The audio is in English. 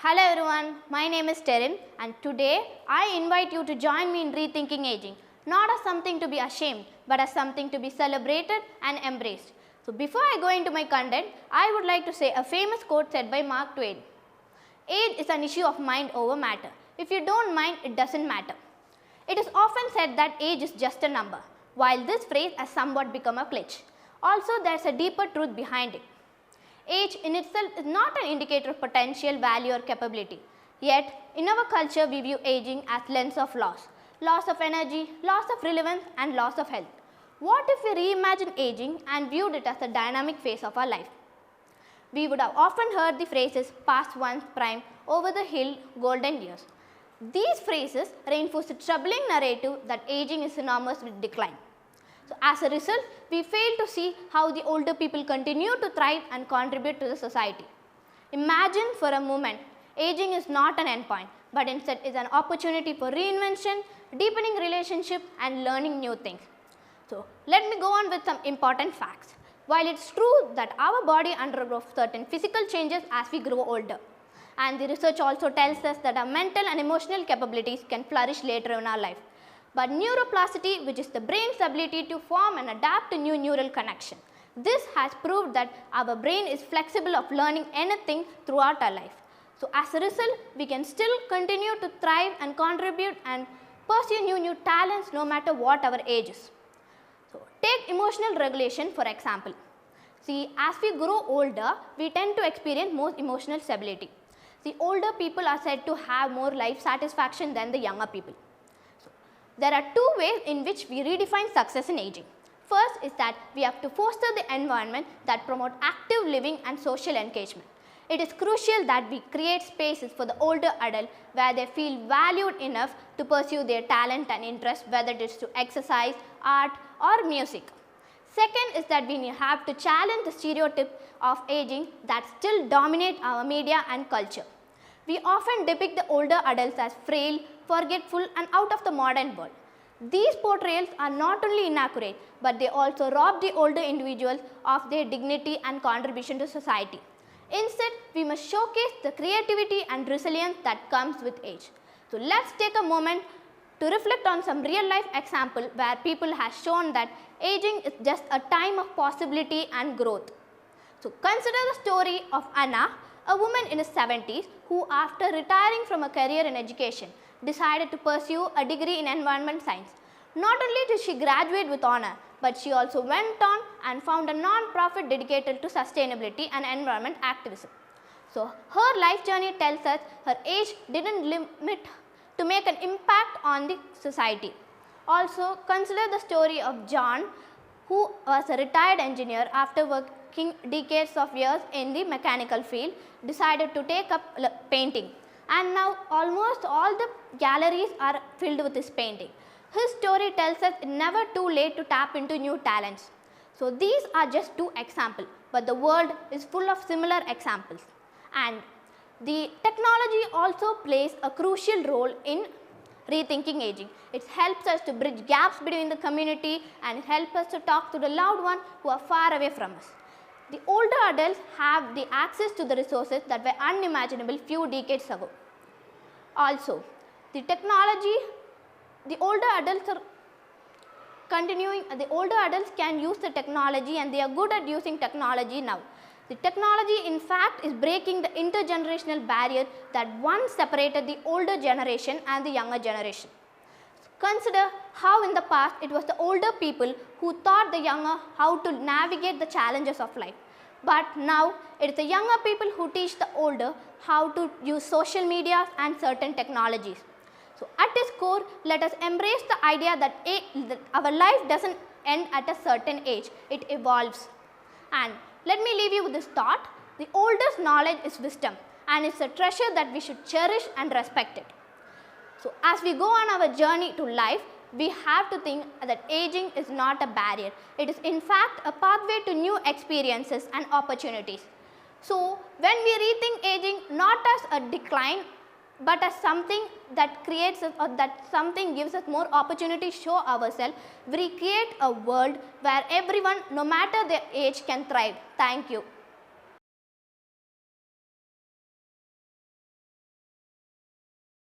Hello everyone, my name is Terin and today I invite you to join me in rethinking aging, not as something to be ashamed but as something to be celebrated and embraced. So before I go into my content, I would like to say a famous quote said by Mark Twain. Age is an issue of mind over matter. If you don't mind, it doesn't matter. It is often said that age is just a number, while this phrase has somewhat become a cliché. Also, there is a deeper truth behind it. Age in itself is not an indicator of potential, value or capability. Yet, in our culture, we view aging as lens of loss of energy, loss of relevance and loss of health. What if we reimagine aging and viewed it as a dynamic phase of our life? We would have often heard the phrases past one's prime, over the hill, golden years. These phrases reinforce the troubling narrative that aging is synonymous with decline. So, as a result, we fail to see how the older people continue to thrive and contribute to the society. Imagine for a moment, aging is not an endpoint, but instead is an opportunity for reinvention, deepening relationship and learning new things. So, let me go on with some important facts. While it is true that our body undergoes certain physical changes as we grow older, and the research also tells us that our mental and emotional capabilities can flourish later in our life. But neuroplasticity, which is the brain's ability to form and adapt to new neural connections, this has proved that our brain is flexible of learning anything throughout our life. So, as a result, we can still continue to thrive and contribute and pursue new talents no matter what our age is. So, take emotional regulation for example. See, as we grow older, we tend to experience more emotional stability. See, older people are said to have more life satisfaction than the younger people. So, there are two ways in which we redefine success in aging. First is that we have to foster the environment that promote active living and social engagement. It is crucial that we create spaces for the older adult where they feel valued enough to pursue their talent and interest, whether it is to exercise, art or music. Second is that we have to challenge the stereotype of aging that still dominate our media and culture. We often depict the older adults as frail, forgetful and out of the modern world. These portrayals are not only inaccurate, but they also rob the older individuals of their dignity and contribution to society. Instead, we must showcase the creativity and resilience that comes with age. So, let's take a moment to reflect on some real life example where people have shown that aging is just a time of possibility and growth. So, consider the story of Anna, a woman in her 70s who after retiring from a career in education decided to pursue a degree in environment science. Not only did she graduate with honor, but she also went on and found a non-profit dedicated to sustainability and environment activism. So, her life journey tells us her age didn't limit to make an impact on the society. Also, consider the story of John, who was a retired engineer after working decades of years in the mechanical field, decided to take up painting. And now almost all the galleries are filled with his painting. His story tells us it's never too late to tap into new talents. So, these are just two examples, but the world is full of similar examples. And the technology also plays a crucial role in rethinking aging. It helps us to bridge gaps between the community and helps us to talk to the loved ones who are far away from us. The older adults have the access to the resources that were unimaginable few decades ago. Also, the older adults can use the technology and they are good at using technology now. The technology in fact is breaking the intergenerational barrier that once separated the older generation and the younger generation. Consider how in the past it was the older people who taught the younger how to navigate the challenges of life. But now it is the younger people who teach the older how to use social media and certain technologies. So, at its core, let us embrace the idea that our life doesn't end at a certain age, it evolves. And let me leave you with this thought, the oldest knowledge is wisdom and it's a treasure that we should cherish and respect it. So, as we go on our journey to life, we have to think that aging is not a barrier. It is in fact a pathway to new experiences and opportunities. So, when we rethink aging not as a decline, but as something that creates or that something gives us more opportunity to show ourselves, we create a world where everyone, no matter their age, can thrive. Thank you.